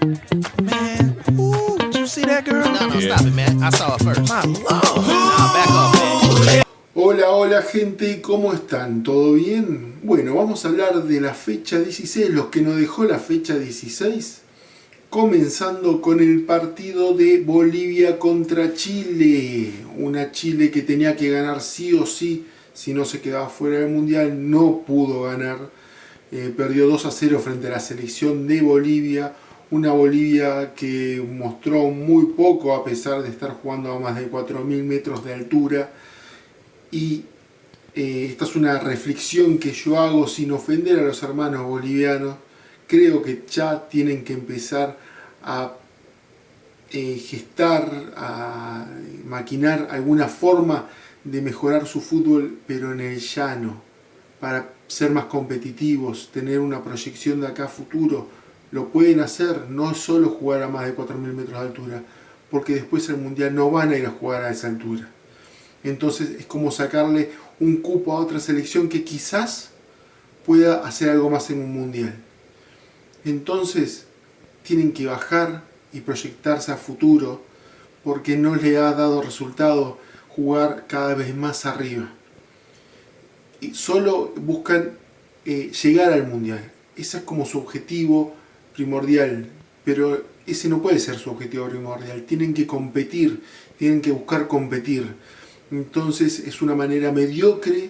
Man, ooh, did you see that girl? No, stop it, man. I saw it first. My lord. Nah, back off, man. Hola, hola gente, ¿cómo están? ¿Todo bien? Bueno, vamos a hablar de la fecha 16, los que nos dejó la fecha 16, comenzando con el partido de Bolivia contra Chile. Una Chile que tenía que ganar sí o sí, si no se quedaba fuera del Mundial, no pudo ganar. Perdió 2-0 frente a la selección de Bolivia. Una Bolivia que mostró muy poco a pesar de estar jugando a más de 4.000 metros de altura. Y esta es una reflexión que yo hago sin ofender a los hermanos bolivianos. Creo que ya tienen que empezar a gestar, a maquinar alguna forma de mejorar su fútbol, pero en el llano, para ser más competitivos, tener una proyección de acá a futuro. Lo pueden hacer, no es solo jugar a más de 4.000 metros de altura, porque después el Mundial no van a ir a jugar a esa altura. Entonces es como sacarle un cupo a otra selección que quizás pueda hacer algo más en un Mundial. Entonces tienen que bajar y proyectarse a futuro, porque no le ha dado resultado jugar cada vez más arriba. Y solo buscan llegar al Mundial. Ese es como su objetivo primordial, pero ese no puede ser su objetivo primordial. Tienen que competir, tienen que buscar competir. Entonces es una manera mediocre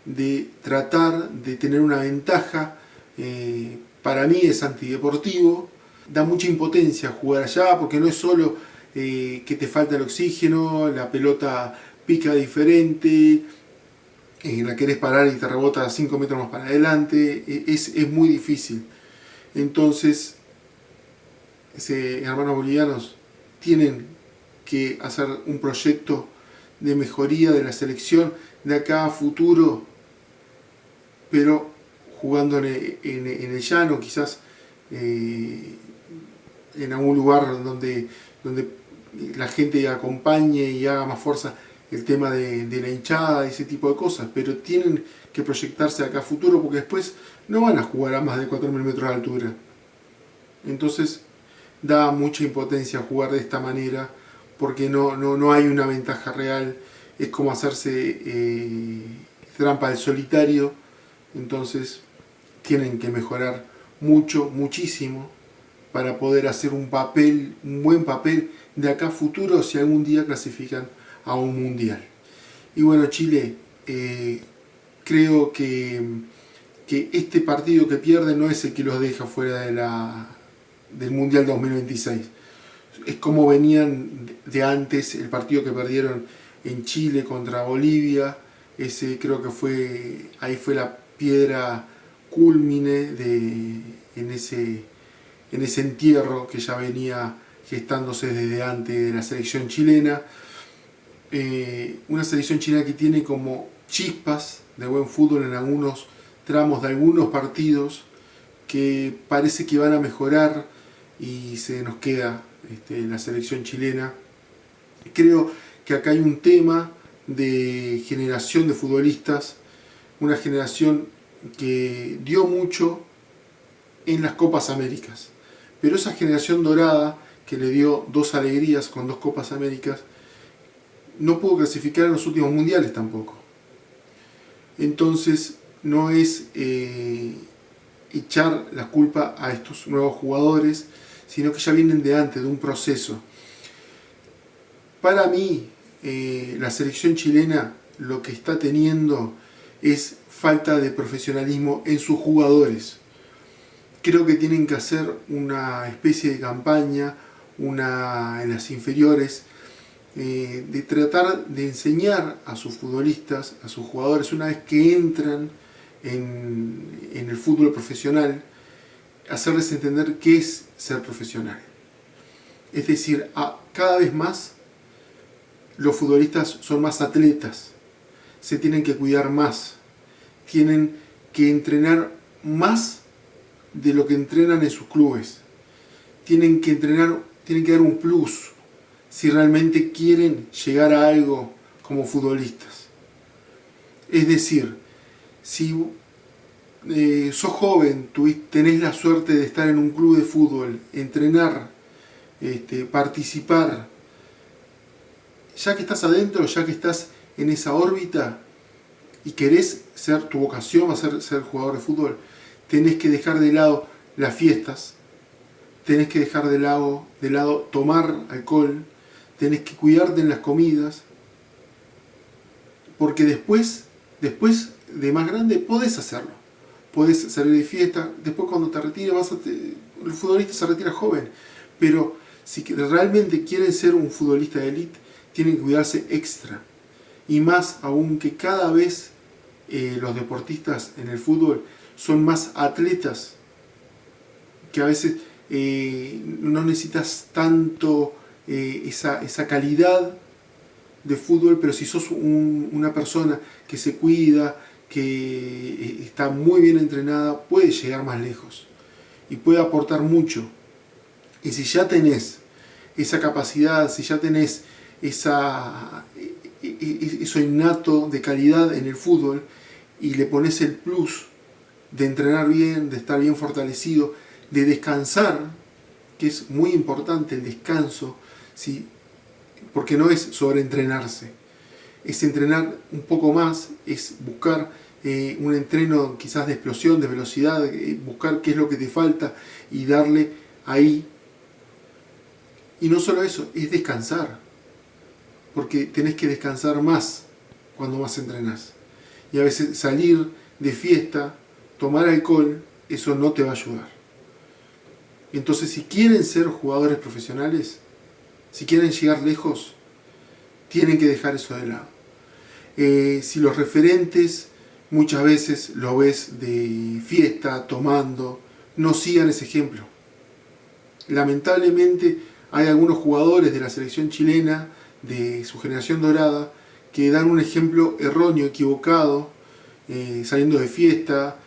de tratar de tener una ventaja. Para mí es antideportivo, da mucha impotencia jugar allá, porque no es solo que te falta el oxígeno, la pelota pica diferente, la querés parar y te rebota 5 metros más para adelante, es muy difícil. Entonces, hermanos bolivianos, tienen que hacer un proyecto de mejoría de la selección de acá a futuro, pero jugando en el llano, quizás en algún lugar donde la gente acompañe y haga más fuerza el tema de la hinchada y ese tipo de cosas, pero tienen que proyectarse acá a futuro, porque después no van a jugar a más de 4.000 metros de altura. Entonces da mucha impotencia jugar de esta manera, porque no hay una ventaja real. Es como hacerse trampa al solitario. Entonces tienen que mejorar mucho, muchísimo, para poder hacer un buen papel de acá a futuro, si algún día clasifican a un Mundial. Y bueno, Chile, creo que este partido que pierde no es el que los deja fuera del Mundial 2026. Es como venían de antes, el partido que perdieron en Chile contra Bolivia. Ese creo que ahí fue la piedra cúlmine en ese entierro que ya venía gestándose desde antes de la selección chilena. Una selección chilena que tiene como chispas de buen fútbol en algunos tramos de algunos partidos, que parece que van a mejorar, y se nos queda la selección chilena. Creo que acá hay un tema de generación de futbolistas, una generación que dio mucho en las Copas Américas, pero esa generación dorada que le dio 2 alegrías con 2 Copas Américas no pudo clasificar en los últimos mundiales tampoco. Entonces no es echar la culpa a estos nuevos jugadores, sino que ya vienen de antes, de un proceso. Para mí, la selección chilena lo que está teniendo es falta de profesionalismo en sus jugadores. Creo que tienen que hacer una especie de campaña, en las inferiores, de tratar de enseñar a sus futbolistas, a sus jugadores, una vez que entran en el fútbol profesional, hacerles entender qué es ser profesional. Es decir, cada vez más los futbolistas son más atletas, se tienen que cuidar más, tienen que entrenar más de lo que entrenan en sus clubes, tienen que dar un plus si realmente quieren llegar a algo como futbolistas. Es decir, si sos joven, tenés la suerte de estar en un club de fútbol, entrenar, participar, ya que estás adentro, ya que estás en esa órbita y querés ser, tu vocación va a ser jugador de fútbol, tenés que dejar de lado las fiestas, tenés que dejar de lado tomar alcohol, tenés que cuidarte en las comidas, porque después de más grande podés hacerlo. Podés salir de fiesta, después cuando te retires el futbolista se retira joven, pero si realmente quieren ser un futbolista de élite, tienen que cuidarse extra. Y más aún que cada vez los deportistas en el fútbol son más atletas, que a veces no necesitas tanto esa calidad de fútbol, pero si sos una persona que se cuida, que está muy bien entrenada, puede llegar más lejos y puede aportar mucho. Y si ya tenés esa capacidad, si ya tenés eso innato de calidad en el fútbol y le pones el plus de entrenar bien, de estar bien fortalecido, de descansar, que es muy importante el descanso, ¿sí? Porque no es sobreentrenarse, es entrenar un poco más, es buscar un entreno quizás de explosión, de velocidad, buscar qué es lo que te falta y darle ahí. Y no solo eso, es descansar, porque tenés que descansar más cuando más entrenás. Y a veces salir de fiesta, tomar alcohol, eso no te va a ayudar. Entonces, si quieren ser jugadores profesionales, si quieren llegar lejos, tienen que dejar eso de lado. Si los referentes muchas veces lo ves de fiesta, tomando, no sigan ese ejemplo. Lamentablemente hay algunos jugadores de la selección chilena, de su generación dorada, que dan un ejemplo erróneo, equivocado, saliendo de fiesta,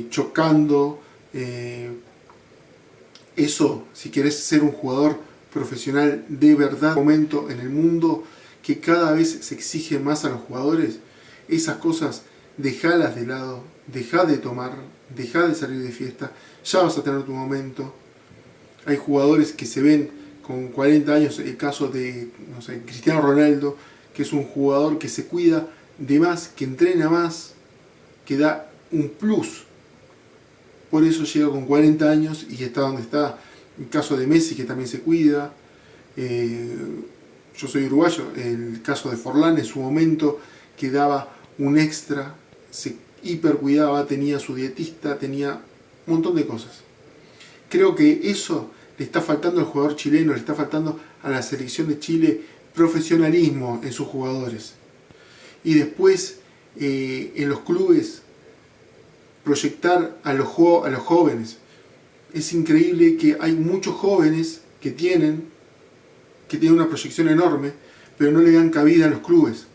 chocando. Eso, si querés ser un jugador profesional de verdad, momento en el mundo que cada vez se exige más a los jugadores, esas cosas dejalas de lado, dejá de tomar, dejá de salir de fiesta, ya vas a tener tu momento. Hay jugadores que se ven con 40 años, el caso de, no sé, Cristiano Ronaldo, que es un jugador que se cuida de más, que entrena más, que da un plus. Por eso llega con 40 años y está donde está. El caso de Messi, que también se cuida. Yo soy uruguayo, el caso de Forlán en su momento, que daba un extra, se hipercuidaba, tenía su dietista, tenía un montón de cosas. Creo que eso le está faltando al jugador chileno, le está faltando a la selección de Chile, profesionalismo en sus jugadores. Y después, en los clubes, proyectar a los jóvenes. Es increíble que hay muchos jóvenes que tienen una proyección enorme, pero no le dan cabida a los clubes,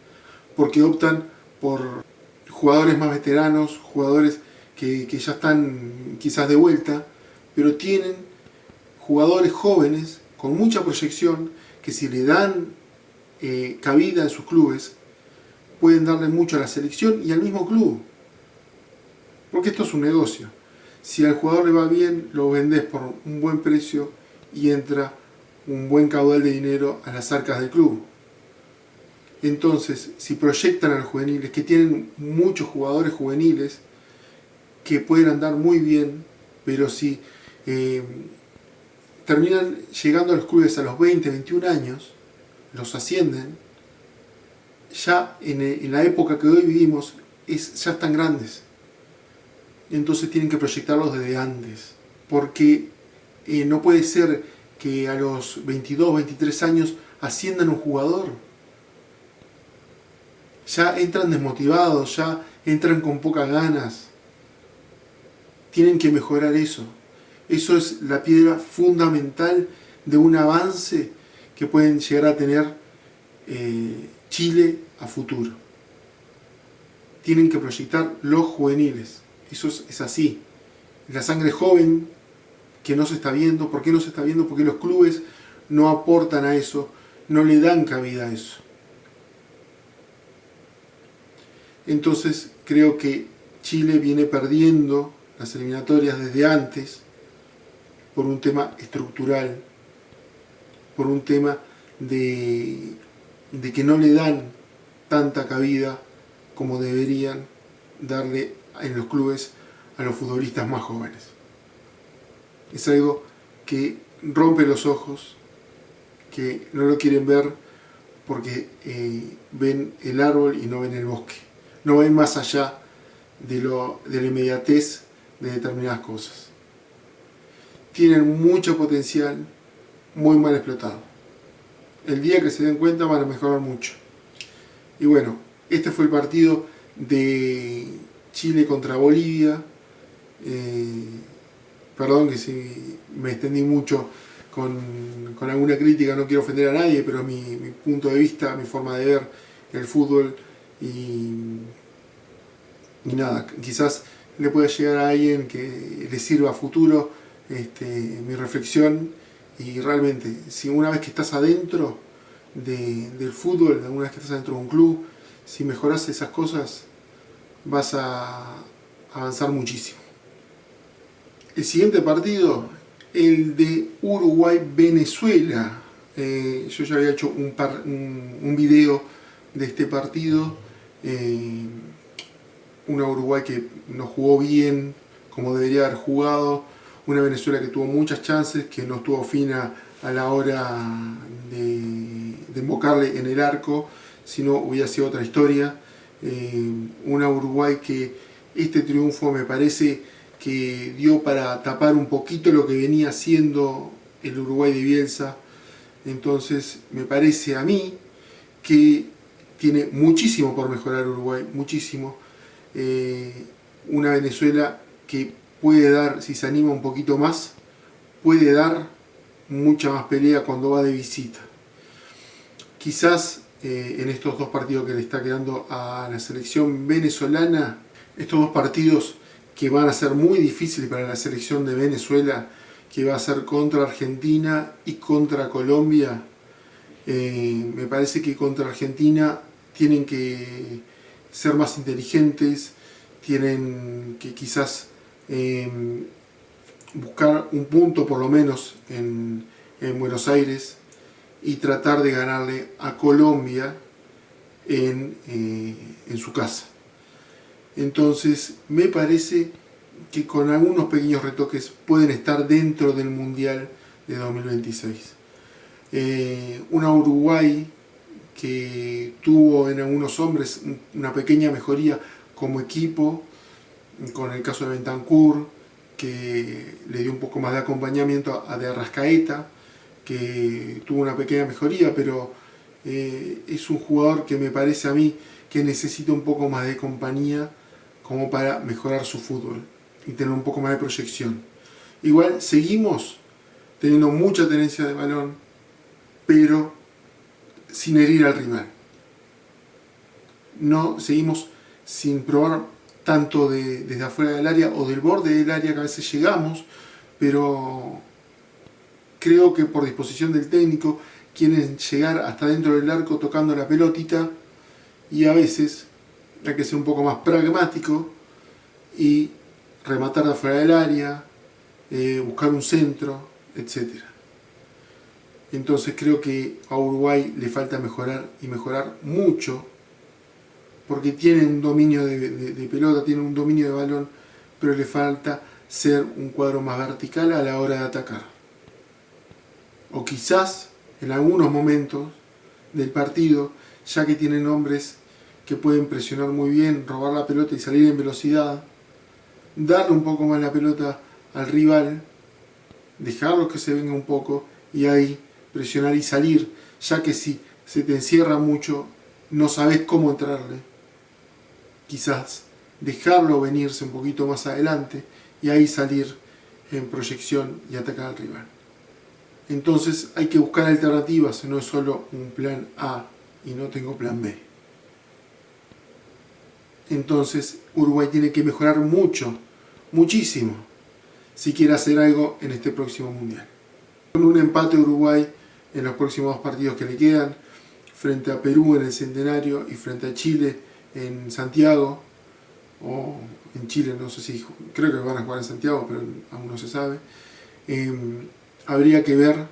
porque optan por jugadores más veteranos, jugadores que ya están quizás de vuelta, pero tienen jugadores jóvenes con mucha proyección que si le dan cabida en sus clubes, pueden darle mucho a la selección y al mismo club. Porque esto es un negocio. Si al jugador le va bien, lo vendés por un buen precio y entra un buen caudal de dinero a las arcas del club. Entonces, si proyectan a los juveniles, que tienen muchos jugadores juveniles que pueden andar muy bien, pero si terminan llegando a los clubes a los 20, 21 años, los ascienden, ya en la época que hoy vivimos, ya están grandes. Entonces tienen que proyectarlos desde antes, porque no puede ser que a los 22, 23 años asciendan un jugador. Ya entran desmotivados, ya entran con pocas ganas. Tienen que mejorar eso. Eso es la piedra fundamental de un avance que pueden llegar a tener Chile a futuro. Tienen que proyectar los juveniles. Eso es así. La sangre joven que no se está viendo. ¿Por qué no se está viendo? Porque los clubes no aportan a eso, no le dan cabida a eso. Entonces creo que Chile viene perdiendo las eliminatorias desde antes por un tema estructural, por un tema de que no le dan tanta cabida como deberían darle en los clubes a los futbolistas más jóvenes. Es algo que rompe los ojos, que no lo quieren ver porque ven el árbol y no ven el bosque. No ven más allá de la inmediatez de determinadas cosas. Tienen mucho potencial, muy mal explotado. El día que se den cuenta van a mejorar mucho. Y bueno, este fue el partido de Chile contra Bolivia. Perdón que si me extendí mucho con alguna crítica, no quiero ofender a nadie, pero mi punto de vista, mi forma de ver el fútbol y nada, quizás le pueda llegar a alguien que le sirva a futuro mi reflexión. Y realmente, si una vez que estás adentro del fútbol, una vez que estás adentro de un club, si mejoras esas cosas, vas a avanzar muchísimo. El siguiente partido, el de Uruguay-Venezuela. Yo ya había hecho un video de este partido. Una Uruguay que no jugó bien como debería haber jugado. Una Venezuela que tuvo muchas chances, que no estuvo fina a la hora de embocarle en el arco, si no hubiera sido otra historia. Una Uruguay que este triunfo me parece que dio para tapar un poquito lo que venía siendo el Uruguay de Bielsa. Entonces me parece a mí que tiene muchísimo por mejorar Uruguay, muchísimo. Una Venezuela que puede dar, si se anima un poquito más, puede dar mucha más pelea cuando va de visita. Quizás en estos dos partidos que le está quedando a la selección venezolana, estos dos partidos que van a ser muy difíciles para la selección de Venezuela, que va a ser contra Argentina y contra Colombia. Me parece que contra Argentina tienen que ser más inteligentes, tienen que quizás buscar un punto por lo menos en Buenos Aires y tratar de ganarle a Colombia en su casa. Entonces me parece que con algunos pequeños retoques pueden estar dentro del Mundial de 2026. Una Uruguay que tuvo en algunos hombres una pequeña mejoría como equipo, con el caso de Bentancur, que le dio un poco más de acompañamiento a de Arrascaeta, que tuvo una pequeña mejoría, pero es un jugador que me parece a mí que necesita un poco más de compañía como para mejorar su fútbol y tener un poco más de proyección. Igual seguimos teniendo mucha tenencia de balón, pero sin herir al rival. No seguimos sin probar tanto desde afuera del área o del borde del área, que a veces llegamos, pero creo que por disposición del técnico quieren llegar hasta dentro del arco tocando la pelotita, y a veces hay que ser un poco más pragmático y rematar de afuera del área, buscar un centro, etc. Entonces creo que a Uruguay le falta mejorar y mejorar mucho, porque tienen un dominio de pelota, tienen un dominio de balón, pero le falta ser un cuadro más vertical a la hora de atacar. O quizás en algunos momentos del partido, ya que tienen hombres que pueden presionar muy bien, robar la pelota y salir en velocidad, darle un poco más la pelota al rival, dejarlo que se venga un poco y ahí presionar y salir, ya que si se te encierra mucho, no sabes cómo entrarle. Quizás dejarlo venirse un poquito más adelante y ahí salir en proyección y atacar al rival. Entonces hay que buscar alternativas, no es solo un plan A y no tengo plan B. Entonces Uruguay tiene que mejorar mucho, muchísimo, si quiere hacer algo en este próximo Mundial. Con un empate Uruguay en los próximos dos partidos que le quedan, frente a Perú en el Centenario y frente a Chile en Santiago, o en Chile, no sé si, creo que van a jugar en Santiago, pero aún no se sabe. Habría que ver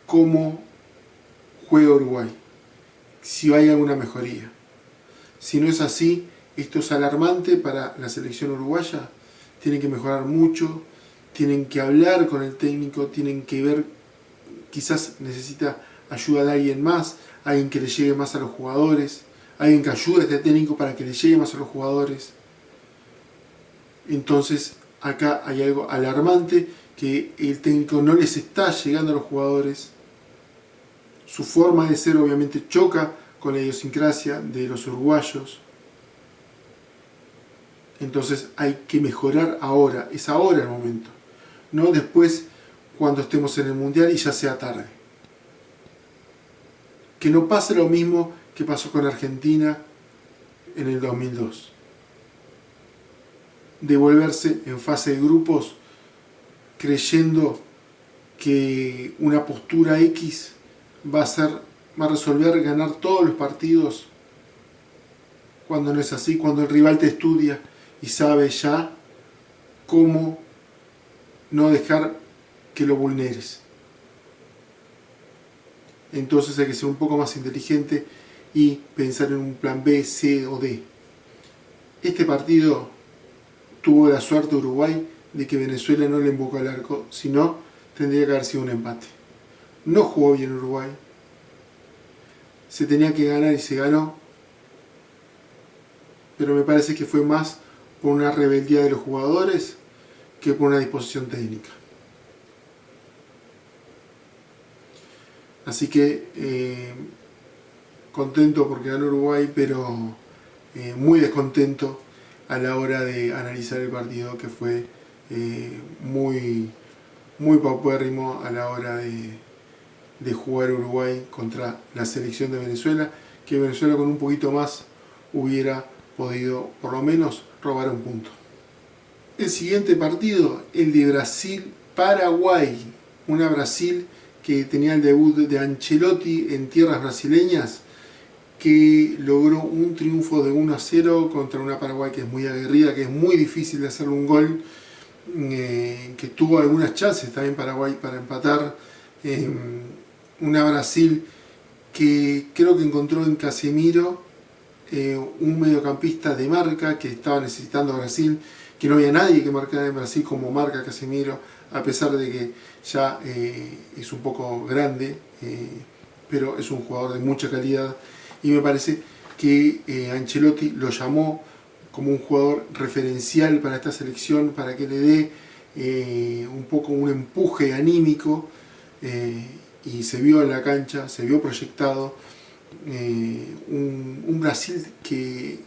cómo juega Uruguay, si hay alguna mejoría. Si no es así, esto es alarmante para la selección uruguaya. Tienen que mejorar mucho, tienen que hablar con el técnico, tienen que ver, quizás necesita ayuda de alguien más, alguien que le llegue más a los jugadores, alguien que ayude a este técnico para que le llegue más a los jugadores. Entonces acá hay algo alarmante, que el técnico no les está llegando a los jugadores. Su forma de ser obviamente choca con la idiosincrasia de los uruguayos. Entonces hay que mejorar ahora, es ahora el momento, no después cuando estemos en el Mundial y ya sea tarde. Que no pase lo mismo que pasó con Argentina en el 2002. Devolverse en fase de grupos creyendo que una postura X va a resolver ganar todos los partidos, cuando no es así, cuando el rival te estudia y sabe ya cómo no dejar que lo vulneres. Entonces hay que ser un poco más inteligente y pensar en un plan B, C o D. Este partido tuvo la suerte Uruguay de que Venezuela no le embocó al arco, si no tendría que haber sido un empate. No jugó bien Uruguay, se tenía que ganar y se ganó, pero me parece que fue más por una rebeldía de los jugadores que por una disposición técnica. Así que contento porque ganó Uruguay, pero muy descontento a la hora de analizar el partido, que fue muy paupérrimo a la hora de jugar Uruguay contra la selección de Venezuela, que Venezuela con un poquito más hubiera podido por lo menos robar un punto. El siguiente partido, el de Brasil-Paraguay, una Brasil que tenía el debut de Ancelotti en tierras brasileñas, que logró un triunfo de 1-0 contra una Paraguay que es muy aguerrida, que es muy difícil de hacerle un gol, que tuvo algunas chances también Paraguay para empatar. Una Brasil que creo que encontró en Casemiro un mediocampista de marca que estaba necesitando Brasil, que no había nadie que marcara en Brasil como marca Casemiro, a pesar de que ya es un poco grande, pero es un jugador de mucha calidad, y me parece que Ancelotti lo llamó como un jugador referencial para esta selección, para que le dé un poco un empuje anímico, y se vio en la cancha, se vio proyectado. Un Brasil que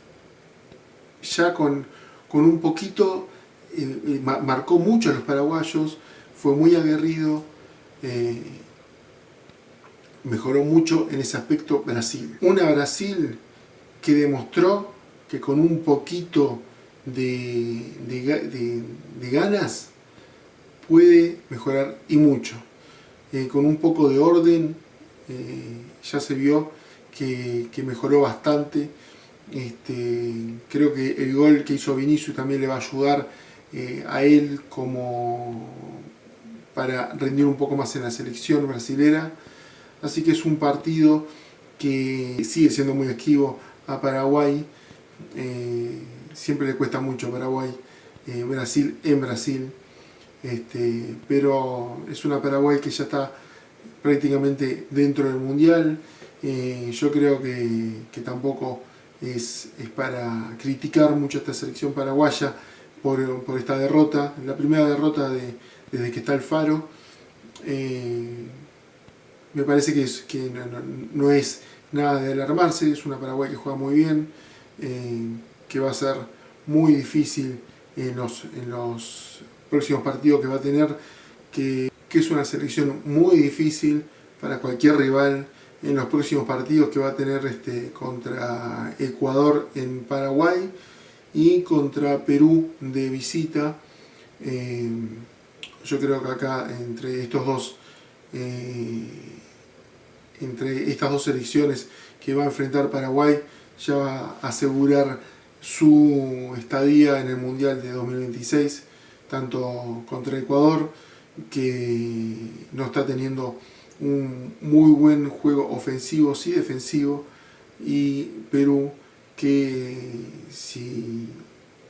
ya con un poquito marcó mucho a los paraguayos, fue muy aguerrido, mejoró mucho en ese aspecto Brasil. Una Brasil que demostró que con un poquito de ganas puede mejorar, y mucho. Con un poco de orden ya se vio que mejoró bastante. Creo que el gol que hizo Vinicius también le va a ayudar a él como para rendir un poco más en la selección brasilera. Así que es un partido que sigue siendo muy esquivo a Paraguay. Siempre le cuesta mucho a Paraguay, Brasil en Brasil. Pero es una Paraguay que ya está prácticamente dentro del Mundial. Yo creo que tampoco es para criticar mucho a esta selección paraguaya por esta derrota, la primera derrota desde que está Alfaro. Me parece que no es nada de alarmarse, es una Paraguay que juega muy bien, que va a ser muy difícil en los próximos partidos que va a tener, que es una selección muy difícil para cualquier rival en los próximos partidos que va a tener contra Ecuador en Paraguay y contra Perú de visita. Yo creo que acá entre estas dos selecciones que va a enfrentar Paraguay, ya va a asegurar su estadía en el Mundial de 2026, tanto contra Ecuador, que no está teniendo un muy buen juego ofensivo, sí defensivo, y Perú, que si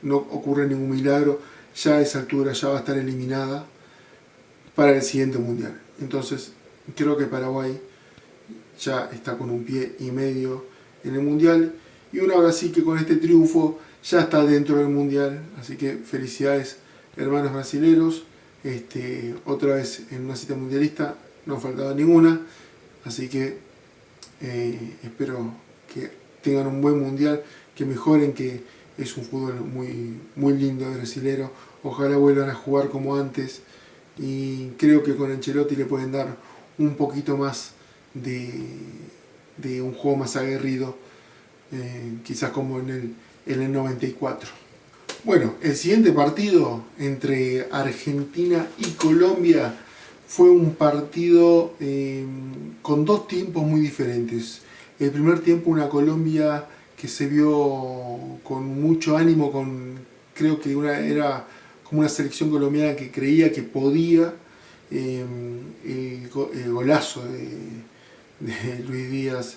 no ocurre ningún milagro, ya a esa altura ya va a estar eliminada para el siguiente Mundial. Entonces creo que Paraguay ya está con un pie y medio en el Mundial, y una Brasil que con este triunfo ya está dentro del Mundial. Así que felicidades, hermanos brasileros, otra vez en una cita mundialista, no ha faltado ninguna, así que espero que tengan un buen Mundial, que mejoren, que es un fútbol muy, muy lindo el brasilero, ojalá vuelvan a jugar como antes, y creo que con Ancelotti le pueden dar un poquito más de un juego más aguerrido, quizás como en el 94. Bueno, el siguiente partido entre Argentina y Colombia fue un partido con dos tiempos muy diferentes. El primer tiempo, una Colombia que se vio con mucho ánimo, creo que era como una selección colombiana que creía que podía. El golazo de Luis Díaz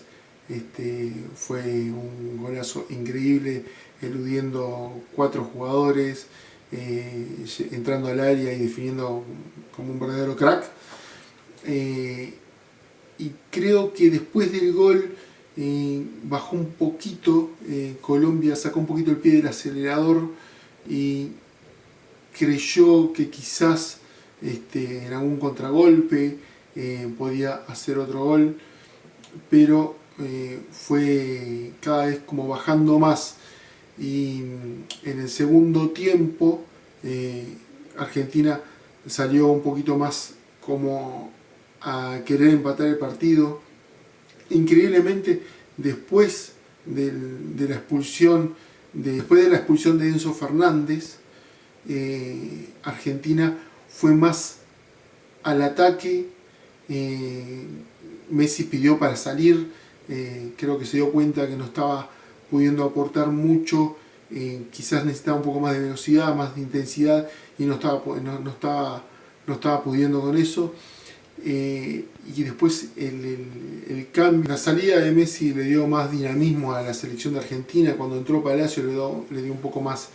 fue un golazo increíble, eludiendo 4 jugadores, entrando al área y definiendo como un verdadero crack. Y creo que después del gol bajó un poquito, Colombia sacó un poquito el pie del acelerador y creyó que quizás en algún contragolpe podía hacer otro gol, pero fue cada vez como bajando más, y en el segundo tiempo Argentina salió un poquito más como a querer empatar el partido. Increíblemente, después de la expulsión de Enzo Fernández, Argentina fue más al ataque. Messi pidió para salir, creo que se dio cuenta que no estaba pudiendo aportar mucho, quizás necesitaba un poco más de velocidad, más de intensidad, y no estaba pudiendo con eso. Y después el cambio, la salida de Messi le dio más dinamismo a la selección de Argentina. Cuando entró Palacio le dio un poco más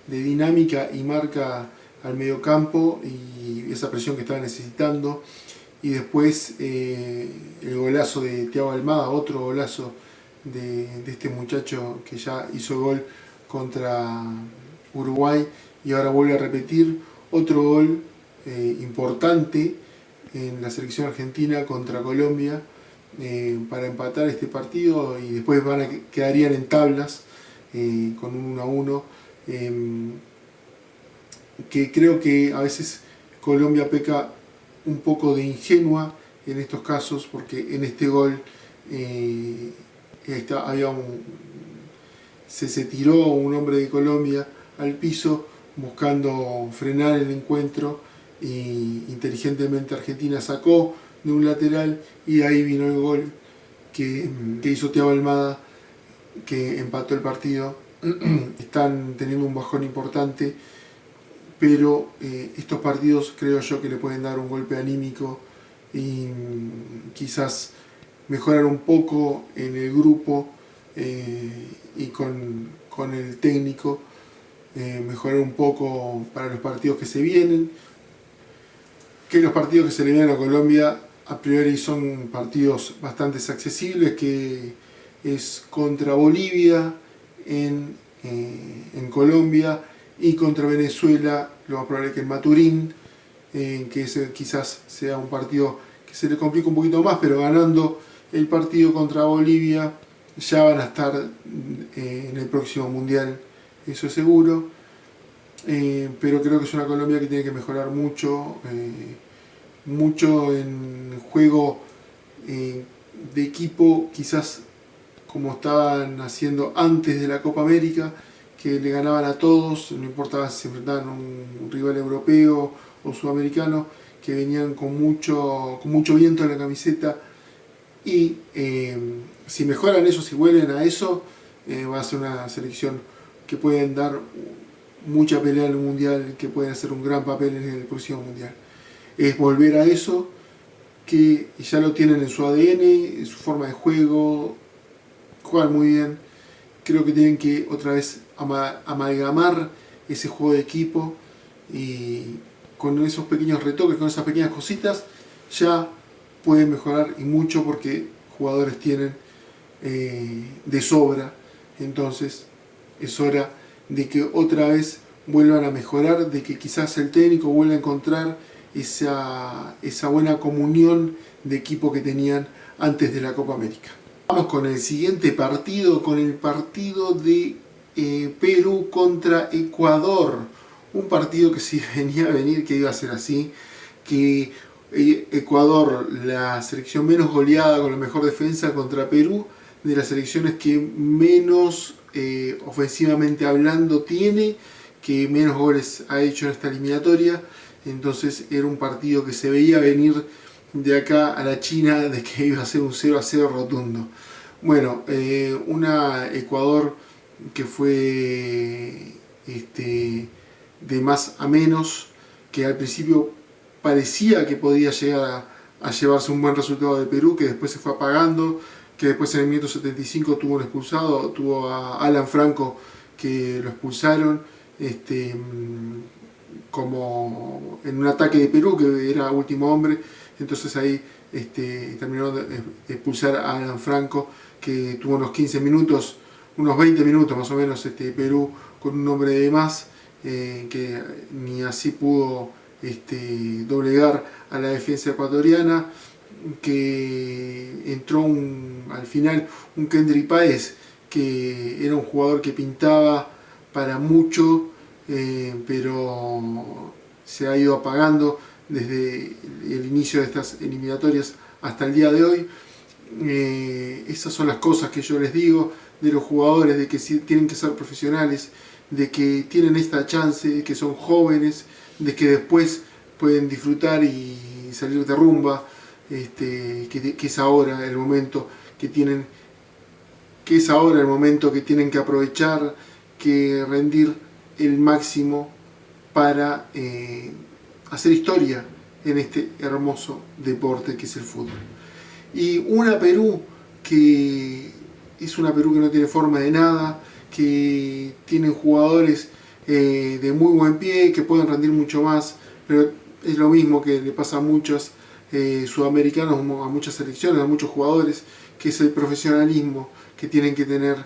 de dinámica y marca al mediocampo y esa presión que estaba necesitando. Y después el golazo de Thiago Almada, otro golazo de este muchacho que ya hizo gol contra Uruguay y ahora vuelve a repetir otro gol importante en la selección argentina contra Colombia, para empatar este partido, y después quedarían en tablas con un 1-1, que creo que a veces Colombia peca un poco de ingenua en estos casos, porque en este gol se tiró un hombre de Colombia al piso buscando frenar el encuentro, y inteligentemente Argentina sacó de un lateral y ahí vino el gol que hizo Thiago Almada, que empató el partido. Están teniendo un bajón importante, pero estos partidos creo yo que le pueden dar un golpe anímico y quizás mejorar un poco en el grupo, y con el técnico, mejorar un poco para los partidos que se vienen. Que los partidos que se le vienen a Colombia a priori son partidos bastante accesibles, que es contra Bolivia en Colombia, y contra Venezuela, lo más probable que en Maturín, que ese quizás sea un partido que se le complica un poquito más, pero ganando el partido contra Bolivia ya van a estar en el próximo Mundial, eso es seguro. Pero creo que es una Colombia que tiene que mejorar mucho, mucho en juego de equipo, quizás como estaban haciendo antes de la Copa América, que le ganaban a todos, no importaba si se enfrentaban a un rival europeo o sudamericano, que venían con mucho viento en la camiseta, y si mejoran eso, si vuelven a eso, va a ser una selección que pueden dar mucha pelea en el mundial, que pueden hacer un gran papel en el próximo mundial. Es volver a eso, que ya lo tienen en su ADN, en su forma de juego, juegan muy bien. Creo que tienen que otra vez amalgamar ese juego de equipo, y con esos pequeños retoques, con esas pequeñas cositas, ya pueden mejorar, y mucho, porque jugadores tienen de sobra. Entonces es hora de que otra vez vuelvan a mejorar, de que quizás el técnico vuelva a encontrar esa buena comunión de equipo que tenían antes de la Copa América. Vamos con el siguiente partido, con el partido de Perú contra Ecuador. Un partido que sí venía a venir, que iba a ser así, que Ecuador, la selección menos goleada, con la mejor defensa, contra Perú, de las selecciones que menos ofensivamente hablando tiene, que menos goles ha hecho en esta eliminatoria. Entonces era un partido que se veía venir de acá a la China, de que iba a ser un 0-0 rotundo. Bueno, una Ecuador que fue de más a menos, que al principio parecía que podía llegar a llevarse un buen resultado de Perú, que después se fue apagando, que después en el minuto 75 tuvo un expulsado, tuvo a Alan Franco que lo expulsaron, como en un ataque de Perú, que era último hombre. Entonces ahí terminaron de expulsar a Alan Franco, que tuvo unos 15 minutos, unos 20 minutos más o menos, Perú con un hombre de más, que ni así pudo doblegar a la defensa ecuatoriana, que entró al final un Kendry Páez, que era un jugador que pintaba para mucho, pero se ha ido apagando desde el inicio de estas eliminatorias hasta el día de hoy. Esas son las cosas que yo les digo de los jugadores, de que tienen que ser profesionales, de que tienen esta chance, de que son jóvenes, de que después pueden disfrutar y salir de rumba, que es ahora el momento que tienen, que aprovechar, que rendir el máximo para hacer historia en este hermoso deporte que es el fútbol. Y una Perú que es una Perú que no tiene forma de nada, que tienen jugadores de muy buen pie, que pueden rendir mucho más, pero es lo mismo que le pasa a muchos sudamericanos, a muchas selecciones, a muchos jugadores, que es el profesionalismo que tienen que tener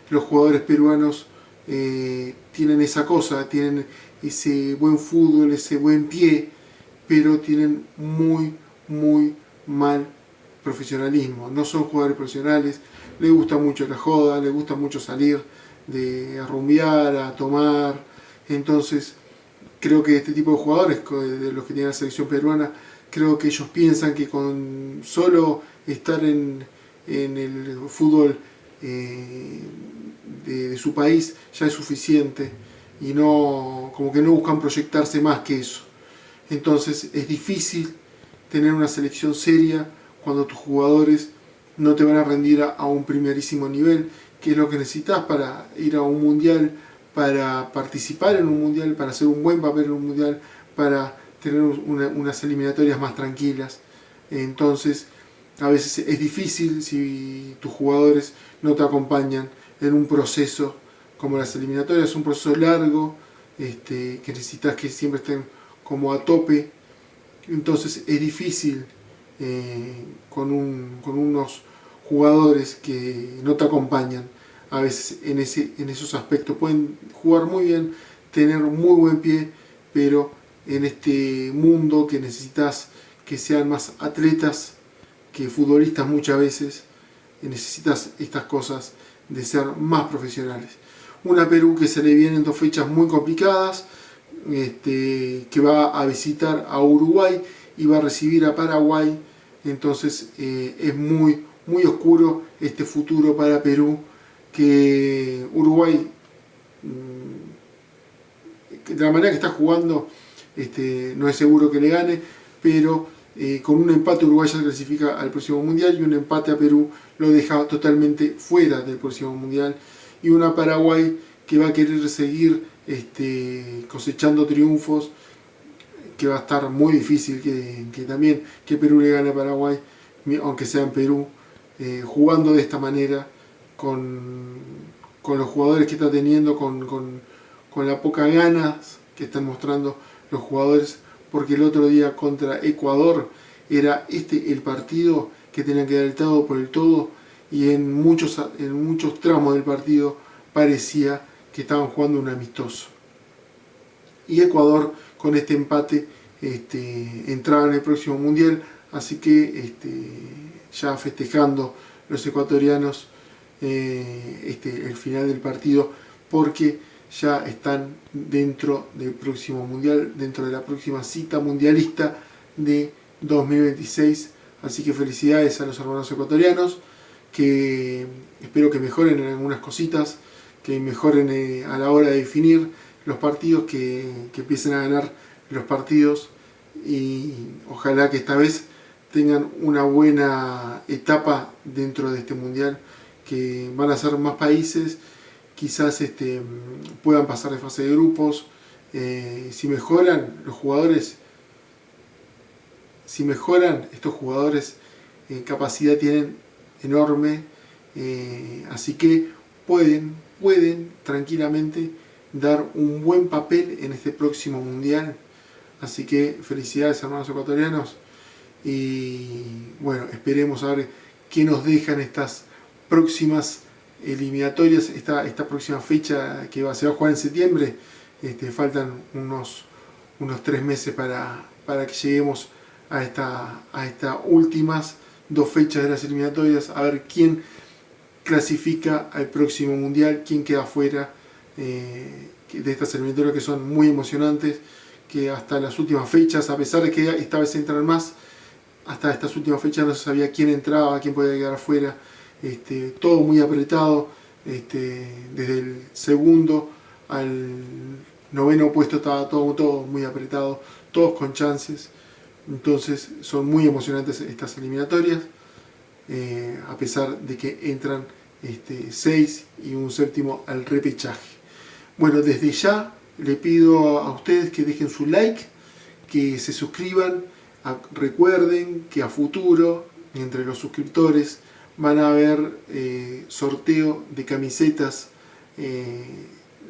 los jugadores peruanos. Tienen esa cosa, tienen ese buen fútbol, ese buen pie, pero tienen muy mal profesionalismo. No son jugadores profesionales, les gusta mucho la joda, les gusta mucho salir a rumbear, a tomar. Entonces creo que este tipo de jugadores, de los que tiene la selección peruana, creo que ellos piensan que con solo estar en el fútbol de su país ya es suficiente, y como que no buscan proyectarse más que eso. Entonces es difícil tener una selección seria cuando tus jugadores no te van a rendir a un primerísimo nivel, que es lo que necesitas para ir a un mundial, para participar en un mundial, para hacer un buen papel en un mundial, para tener unas eliminatorias más tranquilas. Entonces a veces es difícil si tus jugadores no te acompañan en un proceso como las eliminatorias. Es un proceso largo, que necesitas que siempre estén como a tope. Entonces es difícil con unos jugadores que no te acompañan. A veces en esos aspectos pueden jugar muy bien, tener muy buen pie, pero en este mundo que necesitas que sean más atletas que futbolistas muchas veces, necesitas estas cosas de ser más profesionales. Una Perú que se le vienen 2 fechas muy complicadas, que va a visitar a Uruguay y va a recibir a Paraguay. Entonces es muy oscuro este futuro para Perú, que Uruguay, de la manera que está jugando, no es seguro que le gane, pero con un empate Uruguay ya se clasifica al próximo mundial, y un empate a Perú lo deja totalmente fuera del próximo mundial. Y una Paraguay que va a querer seguir cosechando triunfos, que va a estar muy difícil que Perú le gane a Paraguay, aunque sea en Perú, jugando de esta manera, con los jugadores que está teniendo, con la poca ganas que están mostrando los jugadores, porque el otro día contra Ecuador era el partido que tenían que dar el todo por el todo, y en muchos tramos del partido parecía que estaban jugando un amistoso. Y Ecuador con este empate entraba en el próximo mundial, así que ya festejando los ecuatorianos el final del partido, porque ya están dentro del próximo mundial, dentro de la próxima cita mundialista de 2026. Así que felicidades a los hermanos ecuatorianos, que espero que mejoren en algunas cositas, que mejoren a la hora de definir los partidos, que empiecen a ganar los partidos, y ojalá que esta vez tengan una buena etapa dentro de este mundial, que van a ser más países, quizás puedan pasar de fase de grupos, si mejoran los jugadores, estos jugadores capacidad tienen enorme, así que pueden tranquilamente dar un buen papel en este próximo mundial. Así que felicidades, hermanos ecuatorianos, y bueno, esperemos a ver qué nos dejan estas próximas eliminatorias, esta próxima fecha que se va a jugar en septiembre. Faltan unos 3 meses para que lleguemos a estas últimas 2 fechas de las eliminatorias, a ver quién clasifica al próximo mundial, quién queda fuera de estas eliminatorias, que son muy emocionantes, que hasta las últimas fechas, a pesar de que esta vez entran más, hasta estas últimas fechas no se sabía quién entraba, quién podía quedar afuera. Todo muy apretado, desde el segundo al 9º puesto estaba todo muy apretado, todos con chances. Entonces son muy emocionantes estas eliminatorias, a pesar de que entran 6 y un séptimo al repechaje. Bueno, desde ya le pido a ustedes que dejen su like, que se suscriban. Recuerden que a futuro, entre los suscriptores, van a haber sorteo de camisetas.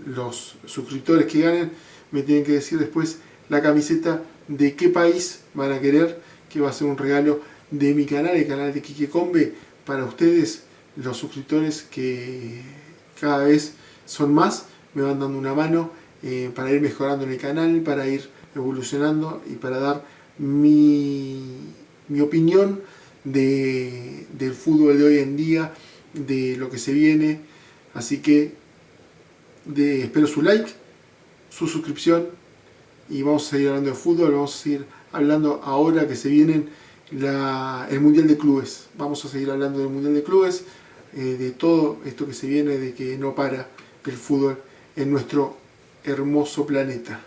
Los suscriptores que ganen me tienen que decir después la camiseta de qué país van a querer, que va a ser un regalo de mi canal, el canal de Quique Combe, para ustedes, los suscriptores, que cada vez son más, me van dando una mano para ir mejorando en el canal, para ir evolucionando y para dar mi opinión del fútbol de hoy en día, de lo que se viene. Así que espero su like, su suscripción, y vamos a seguir hablando de fútbol. Vamos a seguir hablando ahora que se vienen el Mundial de Clubes. Vamos a seguir hablando del Mundial de Clubes, de todo esto que se viene, de que no para el fútbol en nuestro hermoso planeta.